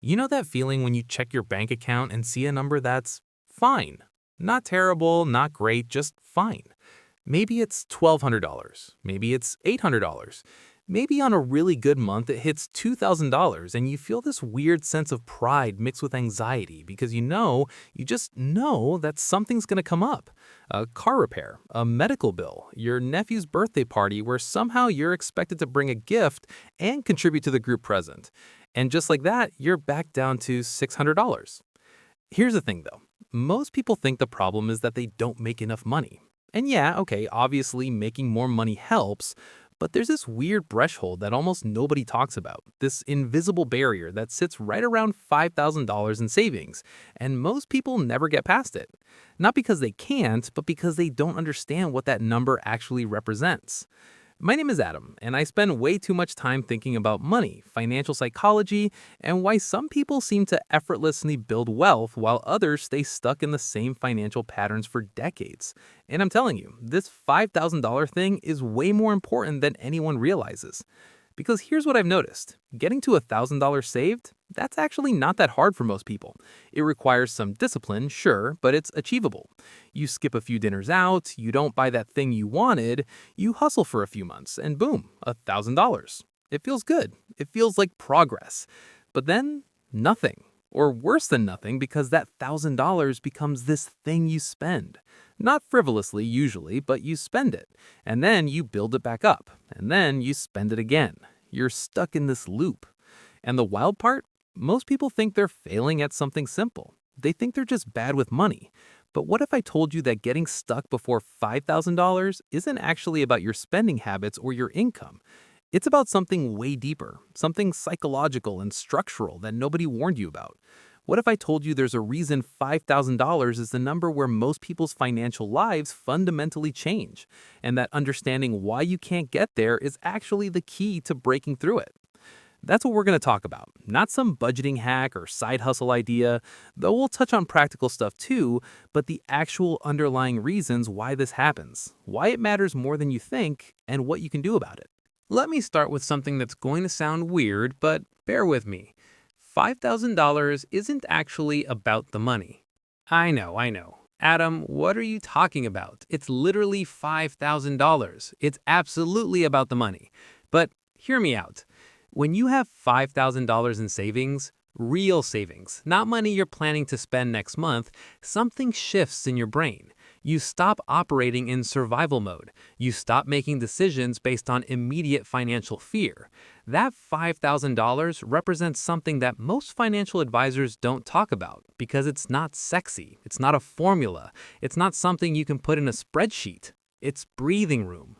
You know that feeling when you check your bank account and see a number that's fine? Not terrible, not great, just fine. Maybe it's $1,200. Maybe it's $800. Maybe on a really good month it hits $2,000 and you feel this weird sense of pride mixed with anxiety because you just know that something's going to come up. A car repair, a medical bill, your nephew's birthday party where somehow you're expected to bring a gift and contribute to the group present. And just like that, you're back down to $600. Here's the thing though. Most people think the problem is that they don't make enough money. And yeah, okay, obviously making more money helps, but there's this weird threshold that almost nobody talks about, this invisible barrier that sits right around $5,000 in savings, and most people never get past it. Not because they can't, but because they don't understand what that number actually represents. My name is Adam, and I spend way too much time thinking about money, financial psychology, and why some people seem to effortlessly build wealth while others stay stuck in the same financial patterns for decades. And I'm telling you, this $5,000 thing is way more important than anyone realizes. Because here's what I've noticed. Getting to $1,000 saved, that's actually not that hard for most people. It requires some discipline, sure, but it's achievable. You skip a few dinners out, you don't buy that thing you wanted, you hustle for a few months, and boom, $1,000. It feels good. It feels like progress. But then, nothing. Or worse than nothing because that $1,000 becomes this thing you spend. Not frivolously, usually, but you spend it. And then you build it back up. And then you spend it again. You're stuck in this loop. And the wild part? Most people think they're failing at something simple. They think they're just bad with money. But what if I told you that getting stuck before $5,000 isn't actually about your spending habits or your income? It's about something way deeper, something psychological and structural that nobody warned you about. What if I told you there's a reason $5,000 is the number where most people's financial lives fundamentally change, and that understanding why you can't get there is actually the key to breaking through it? That's what we're going to talk about, not some budgeting hack or side hustle idea, though we'll touch on practical stuff too, but the actual underlying reasons why this happens, why it matters more than you think, and what you can do about it. Let me start with something that's going to sound weird, but bear with me. $5,000 isn't actually about the money. I know. Adam, what are you talking about? It's literally $5,000. It's absolutely about the money. But hear me out. When you have $5,000 in savings, real savings, not money you're planning to spend next month, something shifts in your brain. You stop operating in survival mode. You stop making decisions based on immediate financial fear. That $5,000 represents something that most financial advisors don't talk about because it's not sexy. It's not a formula. It's not something you can put in a spreadsheet. It's breathing room.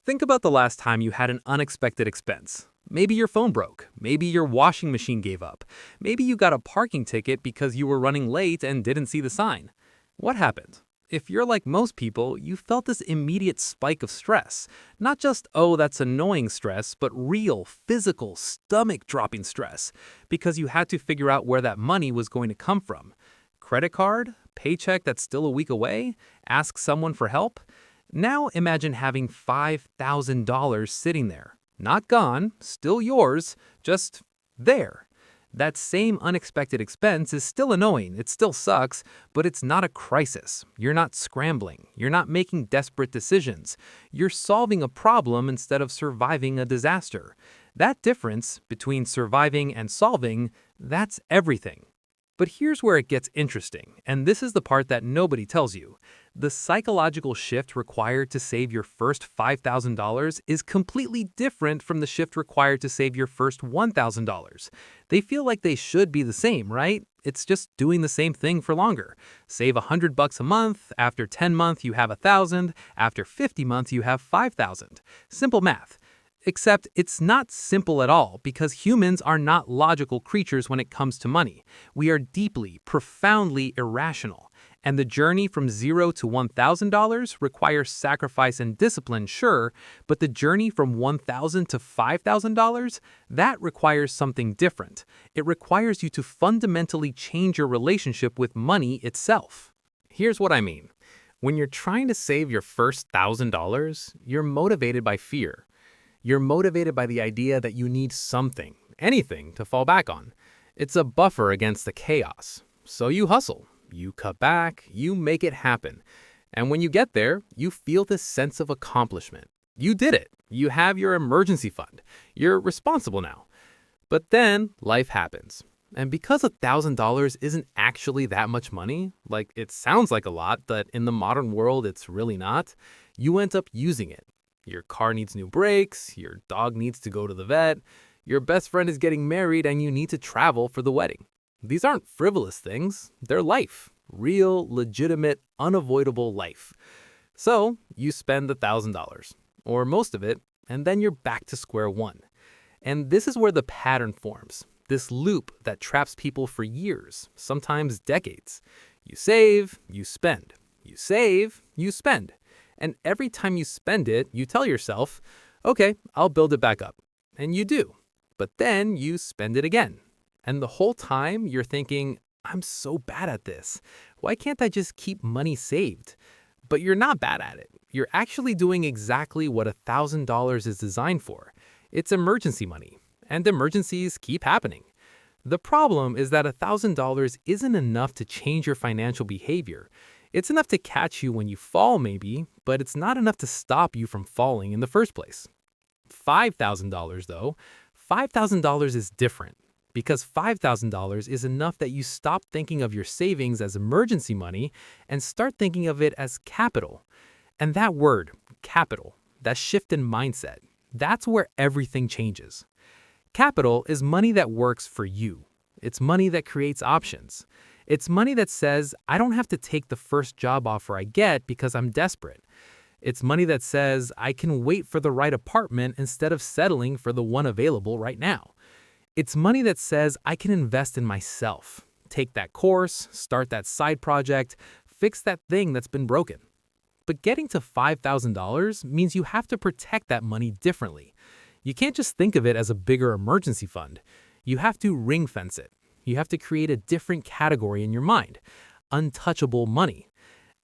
Think about the last time you had an unexpected expense. Maybe your phone broke. Maybe your washing machine gave up. Maybe you got a parking ticket because you were running late and didn't see the sign. What happened? If you're like most people, you felt this immediate spike of stress. Not just, oh, that's annoying stress, but real, physical, stomach-dropping stress. Because you had to figure out where that money was going to come from. Credit card? Paycheck that's still a week away? Ask someone for help? Now imagine having $5,000 sitting there. Not gone, still yours, just there. That same unexpected expense is still annoying, it still sucks, but it's not a crisis. You're not scrambling. You're not making desperate decisions. You're solving a problem instead of surviving a disaster. That difference between surviving and solving, that's everything. But here's where it gets interesting, and this is the part that nobody tells you. The psychological shift required to save your first $5,000 is completely different from the shift required to save your first $1,000. They feel like they should be the same, right? It's just doing the same thing for longer. Save $100 a month, after 10 months you have 1,000, after 50 months you have 5,000. Simple math. Except it's not simple at all because humans are not logical creatures when it comes to money. We are deeply, profoundly irrational. And the journey from $0 to $1,000 requires sacrifice and discipline, sure, but the journey from $1,000 to $5,000, that requires something different. It requires you to fundamentally change your relationship with money itself. Here's what I mean. When you're trying to save your first $1,000, you're motivated by fear. You're motivated by the idea that you need something, anything, to fall back on. It's a buffer against the chaos. So you hustle, you cut back, you make it happen. And when you get there, you feel this sense of accomplishment. You did it. You have your emergency fund. You're responsible now. But then life happens. And because $1,000 isn't actually that much money, like it sounds like a lot, but in the modern world it's really not, you end up using it. Your car needs new brakes, your dog needs to go to the vet, your best friend is getting married and you need to travel for the wedding. These aren't frivolous things, they're life. Real, legitimate, unavoidable life. So you spend $1,000, or most of it, and then you're back to square one. And this is where the pattern forms. This loop that traps people for years, sometimes decades. You save, you spend. You save, you spend. And every time you spend it, you tell yourself, okay, I'll build it back up. And you do. But then you spend it again. And the whole time you're thinking, I'm so bad at this. Why can't I just keep money saved? But you're not bad at it. You're actually doing exactly what $1,000 is designed for. It's emergency money. And emergencies keep happening. The problem is that $1,000 isn't enough to change your financial behavior. It's enough to catch you when you fall, maybe, but it's not enough to stop you from falling in the first place. $5,000, though, $5,000 is different. Because $5,000 is enough that you stop thinking of your savings as emergency money and start thinking of it as capital. And that word, capital, that shift in mindset, that's where everything changes. Capital is money that works for you. It's money that creates options. It's money that says, I don't have to take the first job offer I get because I'm desperate. It's money that says, I can wait for the right apartment instead of settling for the one available right now. It's money that says, I can invest in myself, take that course, start that side project, fix that thing that's been broken. But getting to $5,000 means you have to protect that money differently. You can't just think of it as a bigger emergency fund. You have to ring fence it. You have to create a different category in your mind, untouchable money.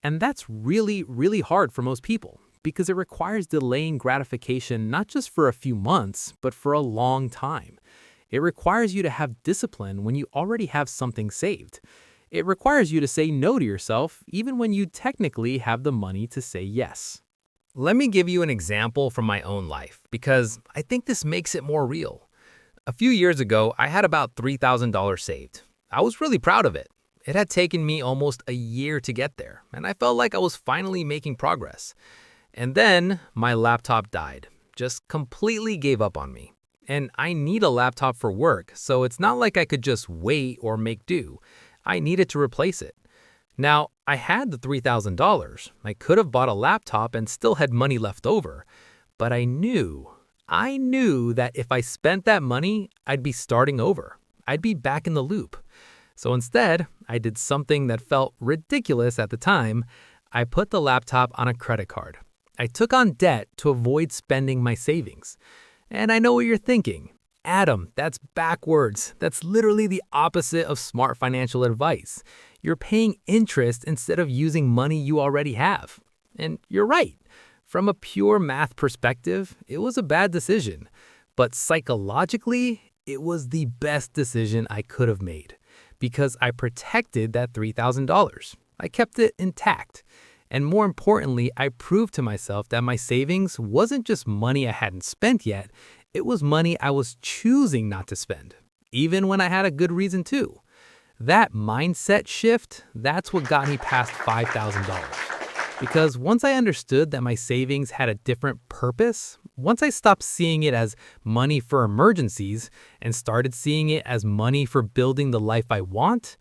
And that's really, really hard for most people because it requires delaying gratification not just for a few months, but for a long time. It requires you to have discipline when you already have something saved. It requires you to say no to yourself even when you technically have the money to say yes. Let me give you an example from my own life because I think this makes it more real. A few years ago, I had about $3,000 saved. I was really proud of it. It had taken me almost a year to get there, and I felt like I was finally making progress. And then my laptop died, just completely gave up on me. And I need a laptop for work, so it's not like I could just wait or make do. I needed to replace it. Now, I had the $3,000. I could have bought a laptop and still had money left over. But I knew that if I spent that money, I'd be starting over. I'd be back in the loop. So instead, I did something that felt ridiculous at the time. I put the laptop on a credit card. I took on debt to avoid spending my savings. And I know what you're thinking. Adam, that's backwards. That's literally the opposite of smart financial advice. You're paying interest instead of using money you already have. And you're right. From a pure math perspective, it was a bad decision. But psychologically, it was the best decision I could have made. Because I protected that $3,000. I kept it intact. And more importantly, I proved to myself that my savings wasn't just money I hadn't spent yet, it was money I was choosing not to spend, even when I had a good reason to. That mindset shift, that's what got me past $5,000. Because once I understood that my savings had a different purpose, once I stopped seeing it as money for emergencies and started seeing it as money for building the life I want,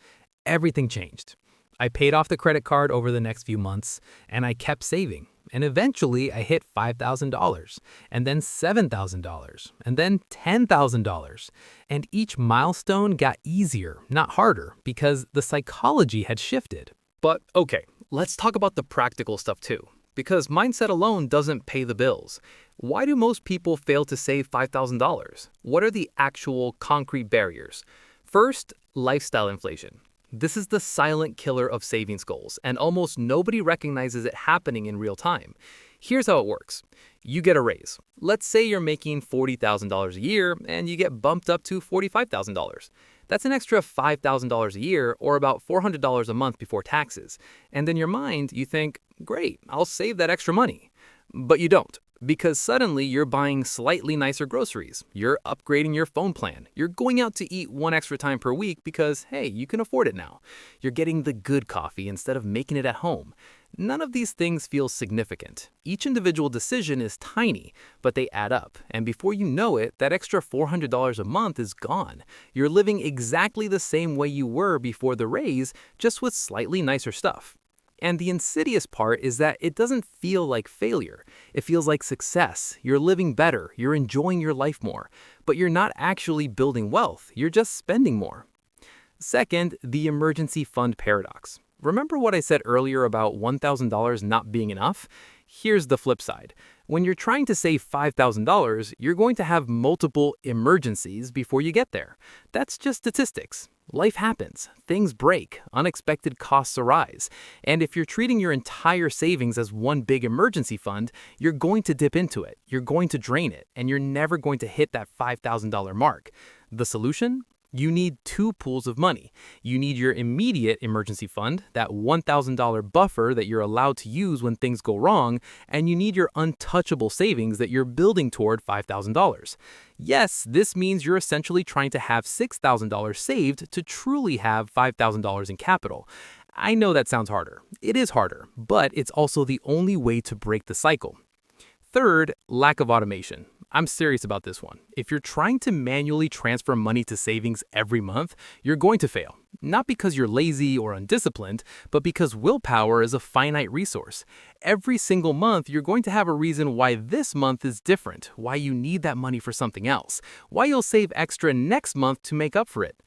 everything changed. I paid off the credit card over the next few months, and I kept saving. And eventually, I hit $5,000, and then $7,000, and then $10,000. And each milestone got easier, not harder, because the psychology had shifted. But okay, let's talk about the practical stuff too, because mindset alone doesn't pay the bills. Why do most people fail to save $5,000? What are the actual concrete barriers? First, lifestyle inflation. This is the silent killer of savings goals, and almost nobody recognizes it happening in real time. Here's how it works. You get a raise. Let's say you're making $40,000 a year, and you get bumped up to $45,000. That's an extra $5,000 a year or about $400 a month before taxes. And in your mind, you think, great, I'll save that extra money. But you don't. Because suddenly you're buying slightly nicer groceries, you're upgrading your phone plan, you're going out to eat one extra time per week because, hey, you can afford it now. You're getting the good coffee instead of making it at home. None of these things feel significant. Each individual decision is tiny, but they add up. And before you know it, that extra $400 a month is gone. You're living exactly the same way you were before the raise, just with slightly nicer stuff. And the insidious part is that it doesn't feel like failure. It feels like success. You're living better. You're enjoying your life more. But you're not actually building wealth. You're just spending more. Second, the emergency fund paradox. Remember what I said earlier about $1,000 not being enough? Here's the flip side. When you're trying to save $5,000, you're going to have multiple emergencies before you get there. That's just statistics. Life happens, things break, unexpected costs arise, and if you're treating your entire savings as one big emergency fund, you're going to dip into it, you're going to drain it, and you're never going to hit that $5,000 mark. The solution? You need two pools of money. You need your immediate emergency fund, that $1,000 buffer that you're allowed to use when things go wrong, and you need your untouchable savings that you're building toward $5,000. Yes, this means you're essentially trying to have $6,000 saved to truly have $5,000 in capital. I know that sounds harder. It is harder, but it's also the only way to break the cycle. Third, lack of automation. I'm serious about this one. If you're trying to manually transfer money to savings every month, you're going to fail. Not because you're lazy or undisciplined, but because willpower is a finite resource. Every single month, you're going to have a reason why this month is different, why you need that money for something else, why you'll save extra next month to make up for it.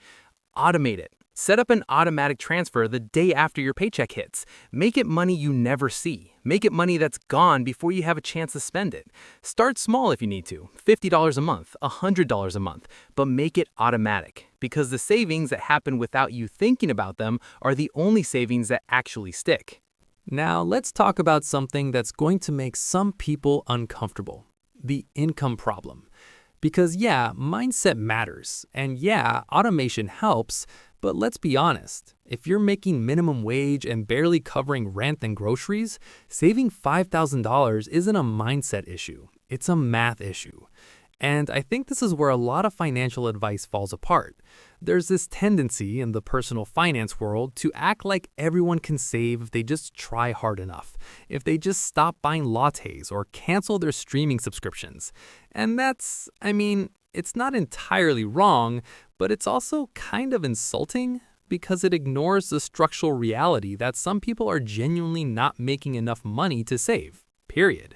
Automate it. Set up an automatic transfer the day after your paycheck hits. Make it money you never see. Make it money that's gone before you have a chance to spend it. Start small if you need to, $50 a month, $100 a month, but make it automatic because the savings that happen without you thinking about them are the only savings that actually stick. Now, let's talk about something that's going to make some people uncomfortable: the income problem. Because yeah, mindset matters, and yeah, automation helps, but let's be honest, if you're making minimum wage and barely covering rent and groceries, saving $5,000 isn't a mindset issue, it's a math issue. And I think this is where a lot of financial advice falls apart. There's this tendency in the personal finance world to act like everyone can save if they just try hard enough, if they just stop buying lattes or cancel their streaming subscriptions. And that's, it's not entirely wrong, but it's also kind of insulting because it ignores the structural reality that some people are genuinely not making enough money to save, period.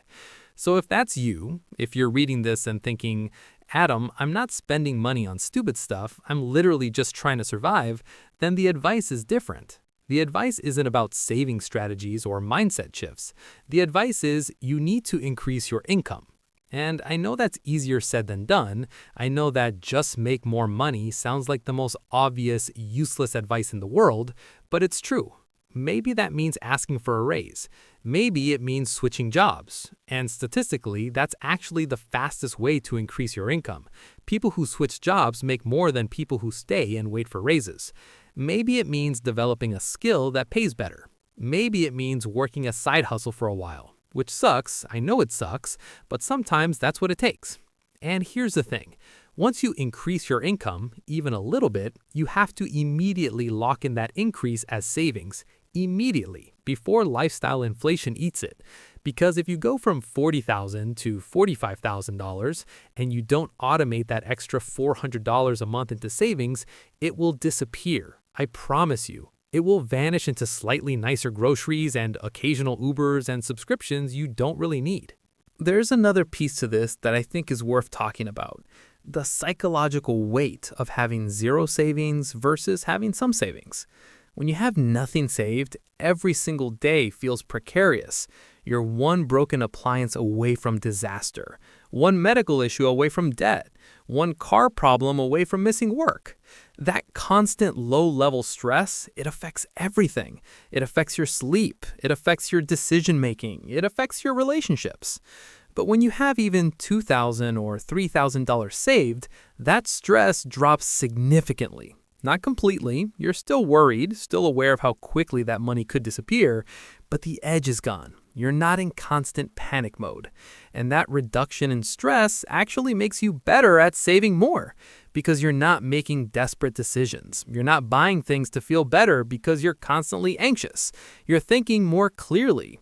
So if that's you, if you're reading this and thinking, Adam, I'm not spending money on stupid stuff, I'm literally just trying to survive, then the advice is different. The advice isn't about saving strategies or mindset shifts. The advice is you need to increase your income. And I know that's easier said than done. I know that just make more money sounds like the most obvious, useless advice in the world, but it's true. Maybe that means asking for a raise. Maybe it means switching jobs. And statistically, that's actually the fastest way to increase your income. People who switch jobs make more than people who stay and wait for raises. Maybe it means developing a skill that pays better. Maybe it means working a side hustle for a while, which sucks. I know it sucks, but sometimes that's what it takes. And here's the thing. Once you increase your income, even a little bit, you have to immediately lock in that increase as savings. Immediately, before lifestyle inflation eats it. Because if you go from $40,000 to $45,000 and you don't automate that extra $400 a month into savings, it will disappear. I promise you. It will vanish into slightly nicer groceries and occasional Ubers and subscriptions you don't really need. There's another piece to this that I think is worth talking about: the psychological weight of having zero savings versus having some savings. When you have nothing saved, every single day feels precarious. You're one broken appliance away from disaster, one medical issue away from debt, one car problem away from missing work. That constant low-level stress, it affects everything. It affects your sleep, it affects your decision-making, it affects your relationships. But when you have even $2,000 or $3,000 saved, that stress drops significantly. Not completely. You're still worried, still aware of how quickly that money could disappear, but the edge is gone. You're not in constant panic mode. And that reduction in stress actually makes you better at saving more because you're not making desperate decisions. You're not buying things to feel better because you're constantly anxious. You're thinking more clearly.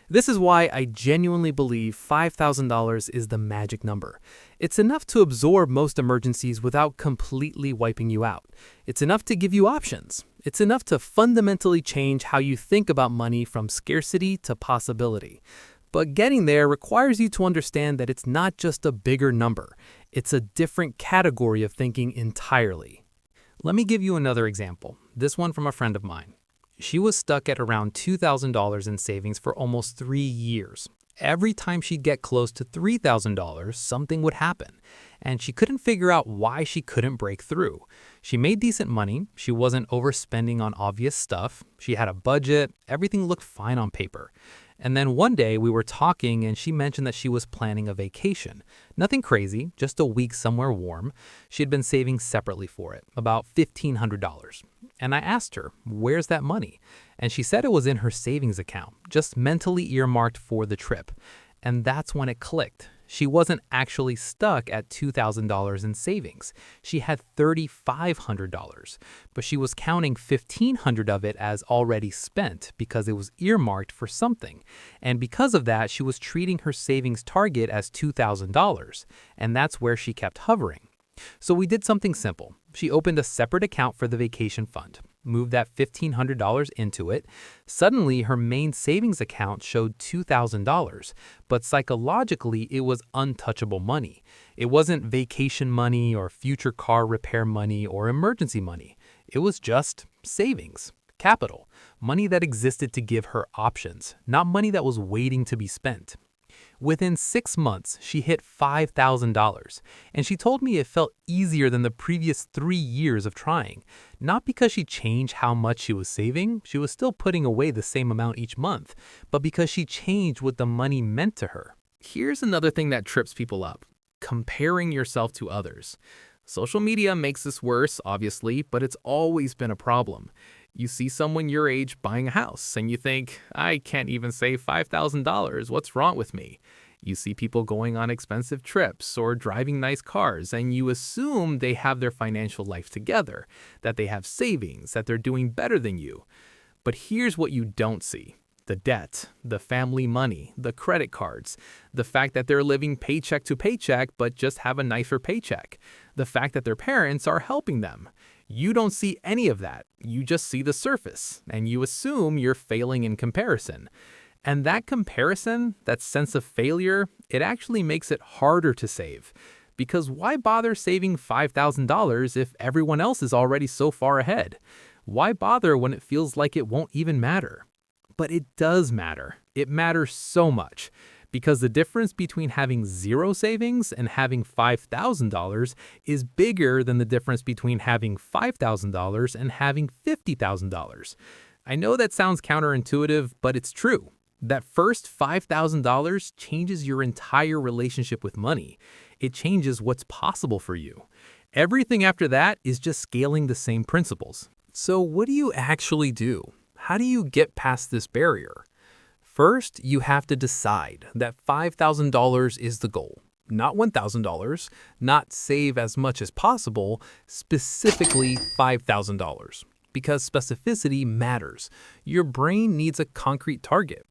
This is why I genuinely believe $5,000 is the magic number. It's enough to absorb most emergencies without completely wiping you out. It's enough to give you options. It's enough to fundamentally change how you think about money from scarcity to possibility. But getting there requires you to understand that it's not just a bigger number. It's a different category of thinking entirely. Let me give you another example, this one from a friend of mine. She was stuck at around $2,000 in savings for almost 3 years. Every time she'd get close to $3,000, something would happen, and she couldn't figure out why she couldn't break through. She made decent money, she wasn't overspending on obvious stuff, she had a budget, everything looked fine on paper. And then one day we were talking and she mentioned that she was planning a vacation. Nothing crazy, just a week somewhere warm. She had been saving separately for it, about $1,500. And I asked her, where's that money? And she said it was in her savings account, just mentally earmarked for the trip. And that's when it clicked. She wasn't actually stuck at $2,000 in savings. She had $3,500, but she was counting $1,500 of it as already spent because it was earmarked for something. And because of that, she was treating her savings target as $2,000, and that's where she kept hovering. So we did something simple. She opened a separate account for the vacation fund, moved that $1,500 into it. Suddenly, her main savings account showed $2,000, but psychologically, it was untouchable money. It wasn't vacation money or future car repair money or emergency money. It was just savings, capital, money that existed to give her options, not money that was waiting to be spent. Within 6 months, she hit $5,000, and she told me it felt easier than the previous 3 years of trying. Not because she changed how much she was saving, she was still putting away the same amount each month, but because she changed what the money meant to her. Here's another thing that trips people up: comparing yourself to others. Social media makes this worse, obviously, but it's always been a problem. You see someone your age buying a house, and you think, I can't even save $5,000, what's wrong with me? You see people going on expensive trips or driving nice cars, and you assume they have their financial life together, that they have savings, that they're doing better than you. But here's what you don't see: the debt, the family money, the credit cards, the fact that they're living paycheck to paycheck but just have a nicer paycheck, the fact that their parents are helping them. You don't see any of that. You just see the surface, and you assume you're failing in comparison. And that comparison, that sense of failure, it actually makes it harder to save. Because why bother saving $5,000 if everyone else is already so far ahead? Why bother when it feels like it won't even matter? But it does matter. It matters so much. Because the difference between having zero savings and having $5,000 is bigger than the difference between having $5,000 and having $50,000. I know that sounds counterintuitive, but it's true. That first $5,000 changes your entire relationship with money. It changes what's possible for you. Everything after that is just scaling the same principles. So what do you actually do? How do you get past this barrier? First, you have to decide that $5,000 is the goal, not $1,000, not save as much as possible, specifically $5,000. Because specificity matters. Your brain needs a concrete target.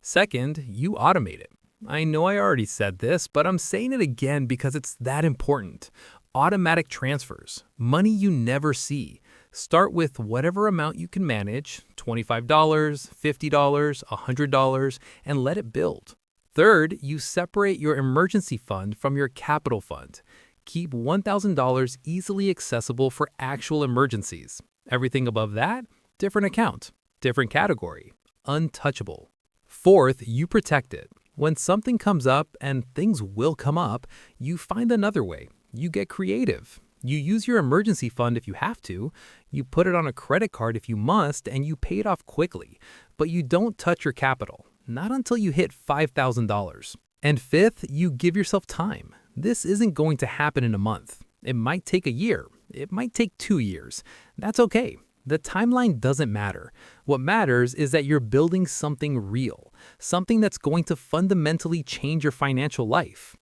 Second, you automate it. I know I already said this, but I'm saying it again because it's that important. Automatic transfers, money you never see. Start with whatever amount you can manage, $25, $50, $100, and let it build. Third, you separate your emergency fund from your capital fund. Keep $1,000 easily accessible for actual emergencies. Everything above that, different account, different category, untouchable. Fourth, you protect it. When something comes up, and things will come up, you find another way. You get creative. You use your emergency fund if you have to, you put it on a credit card if you must, and you pay it off quickly. But you don't touch your capital, not until you hit $5,000. And fifth, you give yourself time. This isn't going to happen in a month. It might take a year. It might take 2 years. That's okay. The timeline doesn't matter. What matters is that you're building something real, something that's going to fundamentally change your financial life.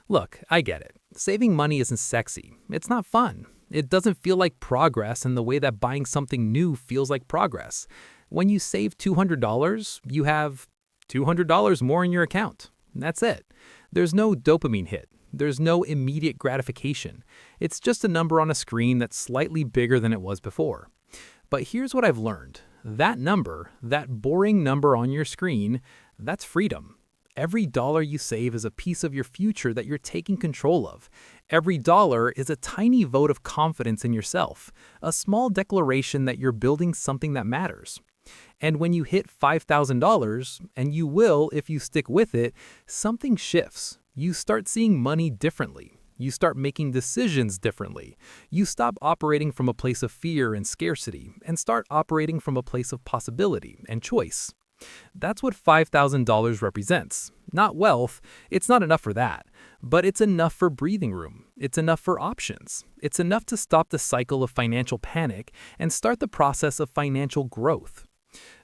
Look, I get it. Saving money isn't sexy. It's not fun. It doesn't feel like progress in the way that buying something new feels like progress. When you save $200, you have $200 more in your account. That's it. There's no dopamine hit. There's no immediate gratification. It's just a number on a screen that's slightly bigger than it was before. But here's what I've learned. That number, that boring number on your screen, that's freedom. Every dollar you save is a piece of your future that you're taking control of. Every dollar is a tiny vote of confidence in yourself, a small declaration that you're building something that matters. And when you hit $5,000, and you will if you stick with it, something shifts. You start seeing money differently. You start making decisions differently. You stop operating from a place of fear and scarcity and start operating from a place of possibility and choice. That's what $5,000 represents. Not wealth, it's not enough for that, but it's enough for breathing room. It's enough for options. It's enough to stop the cycle of financial panic and start the process of financial growth.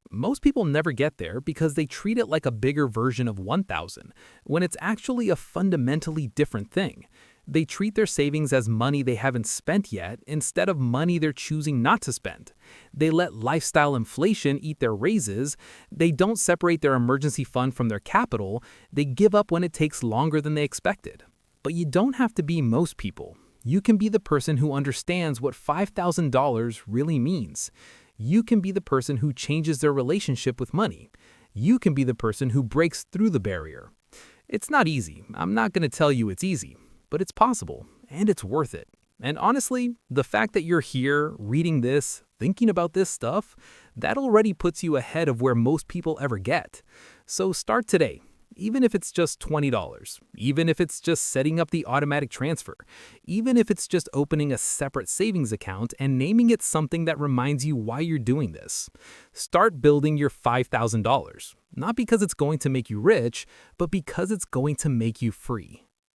Most people never get there because they treat it like a bigger version of 1,000, when it's actually a fundamentally different thing. They treat their savings as money they haven't spent yet instead of money they're choosing not to spend. They let lifestyle inflation eat their raises. They don't separate their emergency fund from their capital. They give up when it takes longer than they expected. But you don't have to be most people. You can be the person who understands what $5,000 really means. You can be the person who changes their relationship with money. You can be the person who breaks through the barrier. It's not easy. I'm not going to tell you it's easy. But it's possible, and it's worth it. And honestly, the fact that you're here, reading this, thinking about this stuff, that already puts you ahead of where most people ever get. So start today, even if it's just $20, even if it's just setting up the automatic transfer, even if it's just opening a separate savings account and naming it something that reminds you why you're doing this. Start building your $5,000, not because it's going to make you rich, but because it's going to make you free.